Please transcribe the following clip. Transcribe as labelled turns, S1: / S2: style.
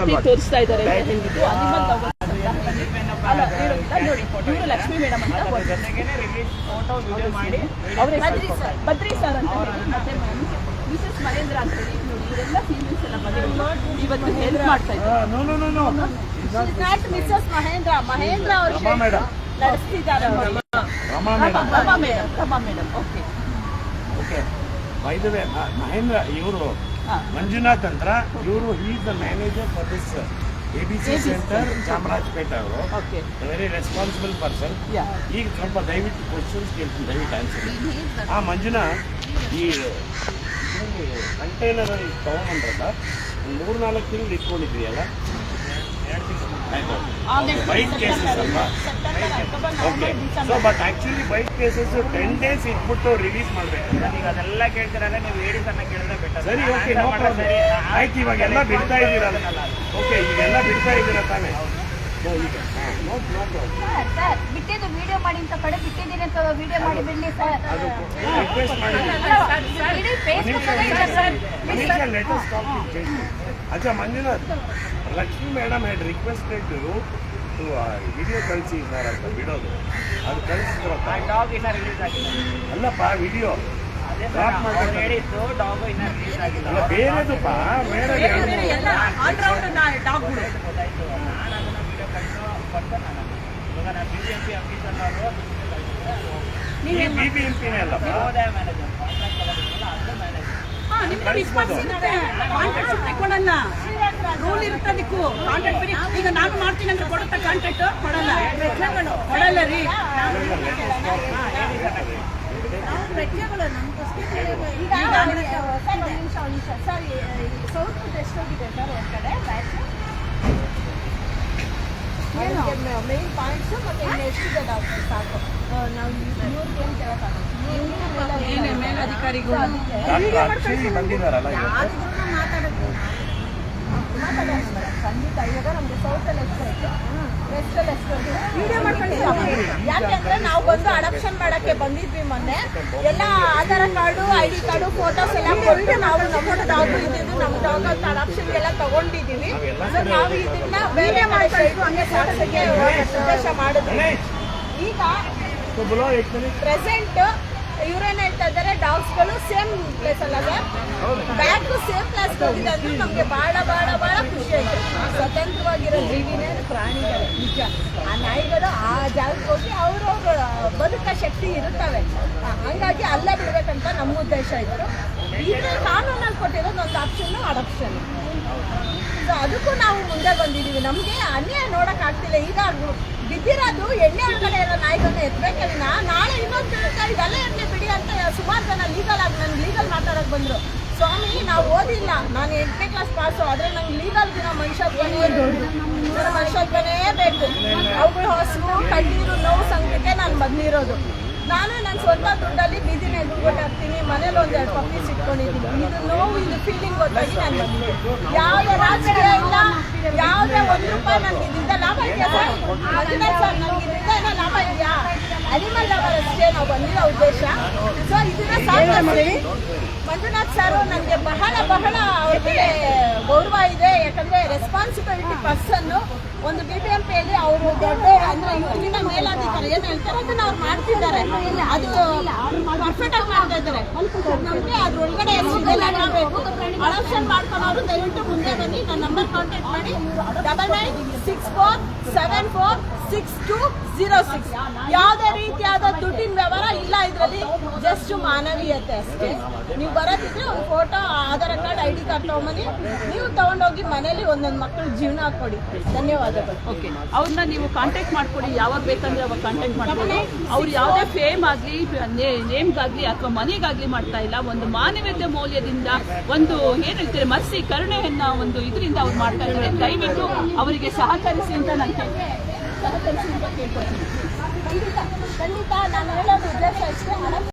S1: ರೀತಿ ತೋರಿಸ್ತಾ ಇದ್ದಾರೆ ಅಂತ ಹೇಳ್ಬಿಟ್ಟು ಅನಿಮಲ್ ಲವರ್ಸ್ ಅಲ್ಲ ನೋಡಿ ಇವರು ಲಕ್ಷ್ಮೀ ಮೇಡಮ್ ಅಂತ ಬದ್ರಿ ಸರ್ ಅಂತ ಹೇಳಿ ಮತ್ತೆ ಮಿಸಸ್ ಮಹೇಂದ್ರ ಅಂತ ಹೇಳಿ ನೋಡಿ ಇವರೆಲ್ಲ ಫೀಮೇಲ್ಸ್ ಎಲ್ಲ ಬಂದು ಇವತ್ತು ಹೆಲ್ಪ್ ಮಾಡ್ತಾ ಇದ್ದಾರೆ. ಮಿಸಸ್ ಮಹೇಂದ್ರ ಅವರು ನಡೆಸ್ತಿದ್ದಾರೆ. Rama madam
S2: okay by the way Mahendra ಇವರು ಮಂಜುನಾಥ್ ಅಂತ ಇವರು is the manager for this ABC centre Chamarajpet ಅವರು ವೆರಿ ರೆಸ್ಪಾನ್ಸಿಬಲ್ ಪರ್ಸನ್. ಈಗ ಸ್ವಲ್ಪ ದಯವಿಟ್ಟು ಕ್ವಶನ್ಸ್ ಕೇಳ್ತೀನಿ, ದಯವಿಟ್ಟು ಆನ್ಸರ್. ಮಂಜುನಾಥ್ ಈ ಕಂಟೈನರಲ್ಲಿ ತೊಗೊಂಡ್ರಲ್ಲ 3-4 ತಿಂಗಳು ಇಟ್ಕೊಂಡಿದ್ರಿಯಲ್ಲ ಬೈಟ್ ಕೇಸಸ್ ಅಲ್ವಾ? Okay so but actually bite cases 10 days ಇಟ್ಬಿಟ್ಟು ರಿಲೀಸ್ ಮಾಡಬೇಕು.
S3: ಈಗ ಅದೆಲ್ಲ ಕೇಳ್ತಿರಲ್ಲ, ನೀವು ಲೇಡೀಸನ್ನ ಕೇಳಿದ್ರೆ ಬೆಟರ್.
S2: ಸರಿ ಓಕೆ ನೋ ಪ್ರಾಬ್ಲಮ್. ಆಯ್ತು ಇವಾಗೆಲ್ಲ ಬಿಡ್ತಾ ಇದ್ದೀರಲ್ಲ, ಓಕೆ ಈಗೆಲ್ಲ ಬಿಡ್ತಾ ಇದ್ದೀರಾ ತಾನೇ? ಈಗ
S4: ಸರ್ ಬಿಟ್ಟಿದ್ದು ವಿಡಿಯೋ ಮಾಡಿ ಅಂತ ಕಡೆ ಬಿಟ್ಟಿದ್ದೀನಿ ಅಂತ ವಿಡಿಯೋ ಮಾಡಿ ಬಿಡಲಿ ಸರ್.
S2: ಅದು ರಿಕ್ವೆಸ್ಟ್ ಮಾಡಿ ಅಚ್ಚಾ Manjunath, Lakshmi madam had requested to video ಕಳಿಸಿ ಸರ್ ಅಂತ ಬಿಡೋದು, ಅದು ಕಳಿಸಿದ್ರು
S3: ಡಾಗ್ ಇನ್ನ ರಿಲೀಸ್ ಆಗಿದೆ
S2: ಅಲ್ಲಪ್ಪ ವಿಡಿಯೋ ಡ್ರಾಪ್ ಮಾಡಿ
S3: ಹೇಳಿತ್ತು. ಡಾಗು ಇನ್ನ ರಿಲೀಸ್ ಆಗಿಲ್ಲ,
S2: ಅಲ್ಲ ಬೇರೆದಪ್ಪ ಬೇರೆ
S1: ಡಾಗ್ಗಳು
S3: ಗೊತ್ತಾಯ್ತು. ನಾನು ಅದನ್ನ ವಿಡಿಯೋ ಕೊಟ್ಟು ನಾನು ಇವಾಗ ನಾನು BBMP ಆಫೀಸರ್ ಅವರು
S2: BBMPನೇ ಅಲ್ಲಪ್ಪ,
S3: ನವೋದಯ ಮ್ಯಾನೇಜರ್ ಕಾಂಟ್ರಾಕ್ಟ್ ತಗೊಂಡಿದ್ದಲ್ಲ ಅದು ಮ್ಯಾನೇಜರ್.
S1: ರೂಲ್ ಇರುತ್ತೆ ಅದಕ್ಕೂ ಕಾಂಟ್ರಾಕ್ಟ್ ಬರೀ ಈಗ ನಾನು ಮಾಡ್ತೀನಿ ಅಂದ್ರೆ ಕೊಡುತ್ತಾ ಕಾಂಟ್ರಾಕ್ಟ್ ಕೊಡಲ್ಲ ರೀ.
S4: ಮೇನ್ ಪಾಯಿಂಟ್ಸ್ ಮತ್ತೆ ಎಷ್ಟಿದೆ ಡಾಕ್ಟರ್ ಸಾಕು. ನಾವು
S1: ಮೇಲಧಿಕಾರಿಗಳು
S2: ಬಂದಿದ್ದಾರಲ್ಲ
S4: ಖಂಡಿತ. ಇವಾಗ ನಮ್ಗೆ ಸೌತಲ್ಲಿ ಎಷ್ಟೈತೆ ವೆಸ್ಟಲ್ಲಿ ಎಷ್ಟೈತೆ ವಿಡಿಯೋ ಮಾಡ್ಕೊಂಡಿದ್ದೀವಿ. ಯಾಕೆಂದ್ರೆ ನಾವು ಬಂದು ಅಡಾಪ್ಷನ್ ಮಾಡಕ್ಕೆ ಬಂದಿದ್ವಿ ಮೊನ್ನೆ. ಎಲ್ಲ Aadhaar card ID card photos ಎಲ್ಲ ಕೊಟ್ಟು ನಾವು ನಮ್ಮ ಡಾಗು ಇದ್ದಿದ್ದು ನಮ್ಮ ಡಾಗ್ ಅಂತ ಅಡಾಪ್ಷನ್ಗೆಲ್ಲ ತಗೊಂಡಿದ್ದೀವಿ. ನಾವು ಇದನ್ನ ಬೇರೆ ಮಾಡ್ಕೊಂಡು ಹಂಗೆ ಸಾಧಿಸಕ್ಕೆ ಉದ್ದೇಶ ಮಾಡಿದ್ವಿ. ಈಗ ಪ್ರೆಸೆಂಟ್ ಇವ್ರೇನ್ ಹೇಳ್ತಾ ಇದ್ದಾರೆ, ಡಾಗ್ಸ್ಗಳು ಸೇಮ್ ಪ್ಲೇಸ್ ಅಲ್ಲ ಬ್ಯಾಗ್ ಸೇಮ್ ಪ್ಲೇಸ್ ಹೋಗಿದೆ ಅಂದ್ರೆ ನಮ್ಗೆ ಬಹಳ ಖುಷಿ ಆಯ್ತು. ಸ್ವತಂತ್ರವಾಗಿರೋ ಜೀವಿನೇ ಪ್ರಾಣಿಗಳು ನಿಜ. ಆ ನಾಯಿಗಳು ಆ ಜಾಗಕ್ಕೆ ಹೋಗಿ ಅವ್ರವ್ರ ಬದುಕ ಶಕ್ತಿ ಇರುತ್ತವೆ, ಹಂಗಾಗಿ ಅಲ್ಲೇ ಬಿಡ್ಬೇಕಂತ ನಮ್ಮ ಉದ್ದೇಶ ಇತ್ತು. ಈಗ ಕಾನೂನಲ್ಲಿ ಕೊಟ್ಟಿರೋದು ಒಂದು ಆಪ್ಷನ್ ಅಡಾಪ್ಷನ್. ಸೊ ಅದಕ್ಕೂ ನಾವು ಮುಂದೆ ಬಂದಿದ್ದೀವಿ. ನಮಗೆ ಅನ್ಯಾಯ ನೋಡಕ್ ಆಗ್ತಿಲ್ಲ. ಈಗ ಬಿದ್ದಿರೋದು ಎಣ್ಣೆ ಒಳಗಡೆ ಇರೋ ನಾಯಿಗಳನ್ನ ಎತ್ಬೇಕಲ್ಲ, ನಾಳೆ ಇನ್ನೊಂದು ಇದೆಲ್ಲ ಎಣ್ಣೆ ಬಿಡಿ ಅಂತ ಸುಮಾರು ಜನ ಲೀಗಲ್ ಆಗಿ ನನ್ಗೆ ಲೀಗಲ್ ಮಾತಾಡೋಕೆ ಬಂದರು. ಸ್ವಾಮಿ ನಾವು ಓದಿಲ್ಲ, ನಾನು 8ನೇ ಕ್ಲಾಸ್ ಪಾಸು, ಆದರೆ ನಂಗೆ ಲೀಗಲ್ ದಿನ ಮನುಷ್ಯತ್ವನೇ ದೊಡ್ಡ ಮನುಷ್ಯತ್ವನೇ ಬೇಕು. ಅವುಗಳು ಹಸಿವು ಕಣ್ಣೀರು ನೋವು ಸಂಕಟಕ್ಕೆ ನಾನು ಬಂದಿರೋದು. ನಾನು ನನ್ನ ಸ್ವಂತ ದುಡ್ಡಲ್ಲಿ ಬೀದಿನ ಎದ್ದುಕೊಟ್ಟಾಗ್ತೀನಿ, ಮನೇಲಿ 1-2 ಪಪ್ಪೀಸ್ ಇಟ್ಕೊಂಡಿದ್ದೀನಿ. ಇದು ನೋವು, ಇದು ಫೀಲಿಂಗ್ ಗೊತ್ತಾಗಿ ನಾನು ಬಂದಿದ್ದೀನಿ. ಯಾವುದೇ ರಾಜಕೀಯ ಇಲ್ಲ, ಯಾವುದೇ ₹1 ನನಗೆ ಇದರಿಂದ ಲಾಭ ಇದೆಯಾ ಸರ್? ಸರ್ ನನಗೆ ಇದರಿಂದ ಏನೋ ಲಾಭ ಇದೆಯಾ? ಅನಿಮಲ್ ಲವರ್ ಅಷ್ಟೇ ನಾವು ಬಂದಿರೋ ಉದ್ದೇಶ. ಸೊ ಇದನ್ನ ಸಾಧಿಸಿ ಮಂಜುನಾಥ್ ಸರ್ ನನಗೆ ಬಹಳ ಅವ್ರಿಗೆ ಗೌರವ ಇದೆ. ಯಾಕಂದರೆ ರೆಸ್ಪಾನ್ಸಿಬಿಲಿಟಿ ಪರ್ಸನ್ನು ಒಂದು BBMPಯಲ್ಲಿ ಅವರು ದೊಡ್ಡ ಅಂದರೆ ಇವ್ರಿಗಿಂತ ಮೇಲಾಧಿಕಾರಿ ಏನು ಹೇಳ್ತಾರೆ ಅದನ್ನ ಅವ್ರು ಮಾಡ್ತಿದ್ದಾರೆ. ಅದು ಪರ್ಫೆಕ್ಟ್ ಆಗಿ ಮಾಡ್ತಾ ಇದ್ದಾರೆ. ನಮಗೆ ಅದ್ರೊಳಗಡೆ ಬೇಕು ಅಡಾಪ್ಷನ್ ಮಾಡ್ಕೊಳೋರು ದಯವಿಟ್ಟು ಮುಂದೆ ಬನ್ನಿ. ನನ್ನ ನಂಬರ್ ಕಾಂಟ್ಯಾಕ್ಟ್ ಮಾಡಿ 9964746206. ಯಾವುದೇ ರೀತಿಯಾದ ದುಡ್ಡಿನ ವ್ಯವಹಾರ ಇಲ್ಲ ಇದರಲ್ಲಿ, ಜಸ್ಟ್ ಮಾನವೀಯತೆ ಅಷ್ಟೇ. ನೀವು ಬರೋದಿದ್ರೆ ಒಂದು photo, Aadhaar card, ID card ತೊಗೊಂಬನ್ನಿ. ನೀವು ತಗೊಂಡೋಗಿ ಮನೇಲಿ ಒಂದೊಂದು ಮಕ್ಕಳು ಜೀವನ ಕೊಡಿ. ಧನ್ಯವಾದಗಳು.
S1: ಓಕೆ, ಅವ್ರನ್ನ ನೀವು ಕಾಂಟ್ಯಾಕ್ಟ್ ಮಾಡ್ಕೊಡಿ. ಯಾವಾಗ ಬೇಕಂದ್ರೆ ಅವಾಗ ಕಾಂಟ್ಯಾಕ್ಟ್ ಮಾಡ್ಕೊಳ್ಳಿ. ಅವ್ರು ಯಾವುದೇ ಫೇಮ್ ಆಗಲಿ ನೇಮ್ಗಾಗಲಿ ಅಥವಾ ಮನೆಗಾಗಲಿ ಮಾಡ್ತಾ ಇಲ್ಲ. ಒಂದು ಮಾನವೀಯತೆ ಮೌಲ್ಯದಿಂದ ಒಂದು ಏನು ಹೇಳ್ತಾರೆ ಮರ್ಸಿ ಕರುಣೆಯನ್ನ ಒಂದು ಇದರಿಂದ ಅವ್ರು ಮಾಡ್ತಾ ಇದ್ದಾರೆ. ದಯವಿಟ್ಟು ಅವರಿಗೆ ಸಹಕರಿಸಿ ಅಂತ ನಾನು
S4: ಖಂಡಿತ ನಾನು ಹೇಳೋದು ಉದ್ದೇಶ ಇಷ್ಟೇ.